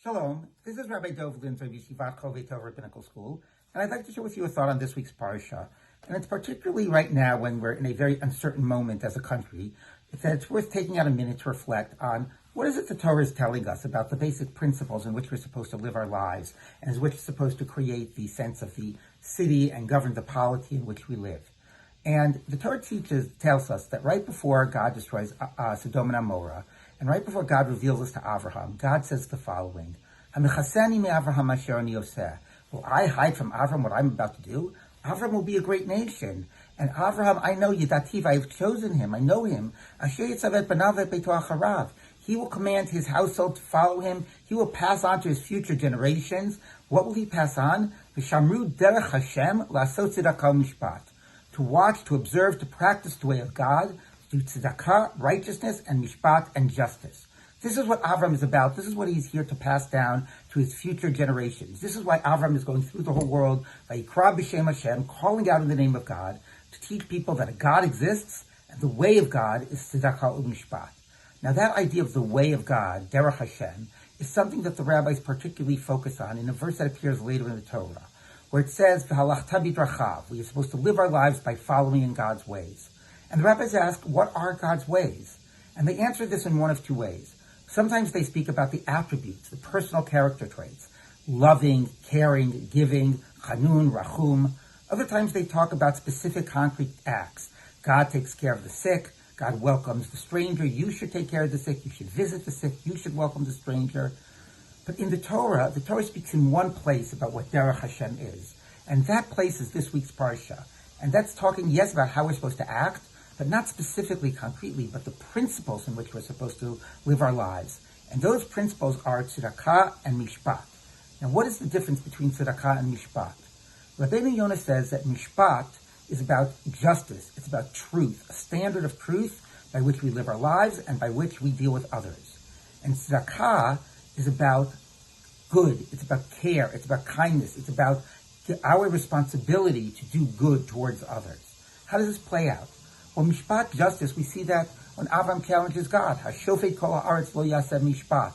Shalom, this is Rabbi Dov Linzer of Yeshivat Chovei Tov Rabbinical School, and I'd like to share with you a thought on this week's parsha. And it's particularly right now when we're in a very uncertain moment as a country, that it's worth taking out a minute to reflect on what is it the Torah is telling us about the basic principles in which we're supposed to live our lives, and as which is supposed to create the sense of the city and govern the polity in which we live. And the Torah tells us that right before God destroys Sodom and Amorah, and right before God reveals this to Avraham, God says the following: "Hamichaseni me'Avraham asher ani oseh." Will I hide from Avraham what I'm about to do? Avraham will be a great nation. And Avraham, I know Yedativ, I have chosen him, I know him. Asher yitzavet banav ve'beito acharav. He will command his household to follow him. He will pass on to his future generations. What will he pass on? V'shamru derech Hashem la'asot tzedek and Mishpat. To watch, to observe, to practice the way of God, to do tzedakah, righteousness, and mishpat, and justice. This is what Avram is about. This is what he's here to pass down to his future generations. This is why Avram is going through the whole world, vayikra b'shem Hashem, calling out in the name of God, to teach people that a God exists, and the way of God is tzedakah and mishpat. Now that idea of the way of God, derech Hashem, is something that the rabbis particularly focus on in a verse that appears later in the Torah, where it says, "V'halachta bidrachav," we are supposed to live our lives by following in God's ways. And the rabbis ask, what are God's ways? And they answer this in one of two ways. Sometimes they speak about the attributes, the personal character traits, loving, caring, giving, chanun, rachum. Other times they talk about specific concrete acts. God takes care of the sick, God welcomes the stranger, you should take care of the sick, you should visit the sick, you should welcome the stranger. But in the Torah speaks in one place about what derech Hashem is. And that place is this week's parsha. And that's talking, yes, about how we're supposed to act, but not specifically, concretely, but the principles in which we're supposed to live our lives. And those principles are tzedakah and mishpat. Now, what is the difference between tzedakah and mishpat? Rabbeinu Yonah says that mishpat is about justice, it's about truth, a standard of truth by which we live our lives and by which we deal with others. And tzedakah is about good, it's about care, it's about kindness, it's about our responsibility to do good towards others. How does this play out? Well, mishpat, justice, we see that when Avram challenges God, "Hashofet kol haaretz lo yaseh mishpat."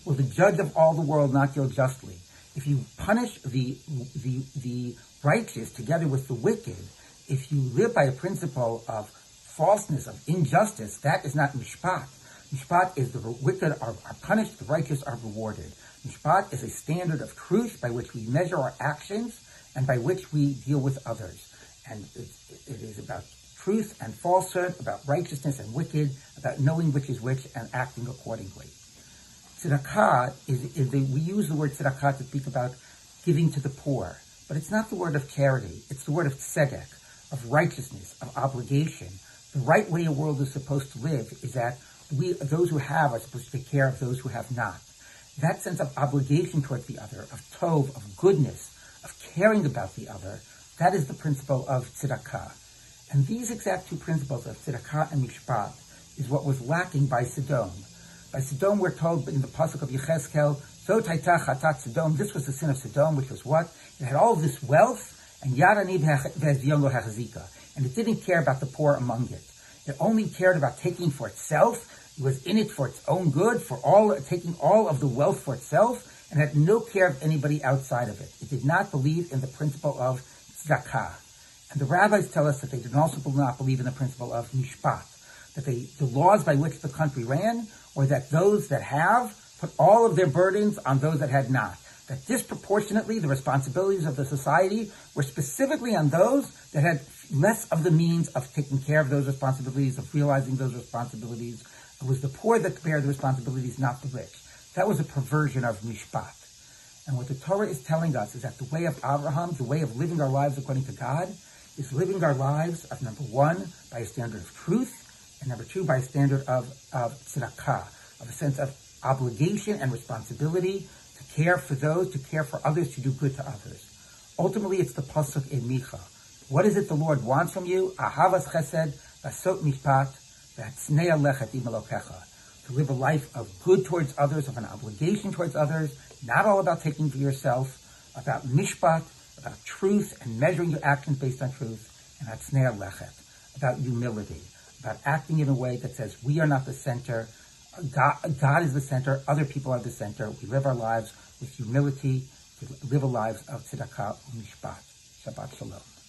Will the judge of all the world not deal justly? If you punish the righteous together with the wicked, if you live by a principle of falseness, of injustice, that is not mishpat. Mishpat is the wicked are punished, the righteous are rewarded. Mishpat is a standard of truth by which we measure our actions and by which we deal with others. And it is about truth and falsehood, about righteousness and wicked, about knowing which is which and acting accordingly. Tzedakah we use the word tzedakah to speak about giving to the poor, but it's not the word of charity. It's the word of tzedek, of righteousness, of obligation. The right way a world is supposed to live is that those who have are supposed to take care of those who have not. That sense of obligation towards the other, of tov, of goodness, of caring about the other, that is the principle of tzedakah. And these exact two principles of tzedakah and mishpat is what was lacking by Sodom. By Sodom, we're told in the pasuk of Yechezkel, "Zot hayta chatat Sodom." This was the sin of Sodom, which was what? It had all this wealth, and yad ani v'hezyon lo hachzika, and it didn't care about the poor among it. It only cared about taking for itself. It was in it for its own good, taking all of the wealth for itself, and had no care of anybody outside of it. It did not believe in the principle of tzedakah. And the rabbis tell us that they did also not believe in the principle of mishpat, that the laws by which the country ran were that those that have put all of their burdens on those that had not. That disproportionately the responsibilities of the society were specifically on those that had less of the means of taking care of those responsibilities, of realizing those responsibilities. It was the poor that bear the responsibilities, not the rich. That was a perversion of mishpat. And what the Torah is telling us is that the way of Abraham, the way of living our lives according to God, is living our lives of, number one, by a standard of truth, and number two, by a standard of tzedakah, of a sense of obligation and responsibility to care for those, to care for others, to do good to others. Ultimately, it's the pasuk in Micha. What is it the Lord wants from you? Ahavas chesed, vasot mishpat, v'hatznei lechet im Elokecha. To live a life of good towards others, of an obligation towards others, not all about taking for yourself, about mishpat, about truth and measuring your actions based on truth, and hatznei lechet, about humility, about acting in a way that says we are not the center God is the center, other people are the center. We live our lives with humility, we live our lives of tzedakah and mishpat. Shabbat shalom.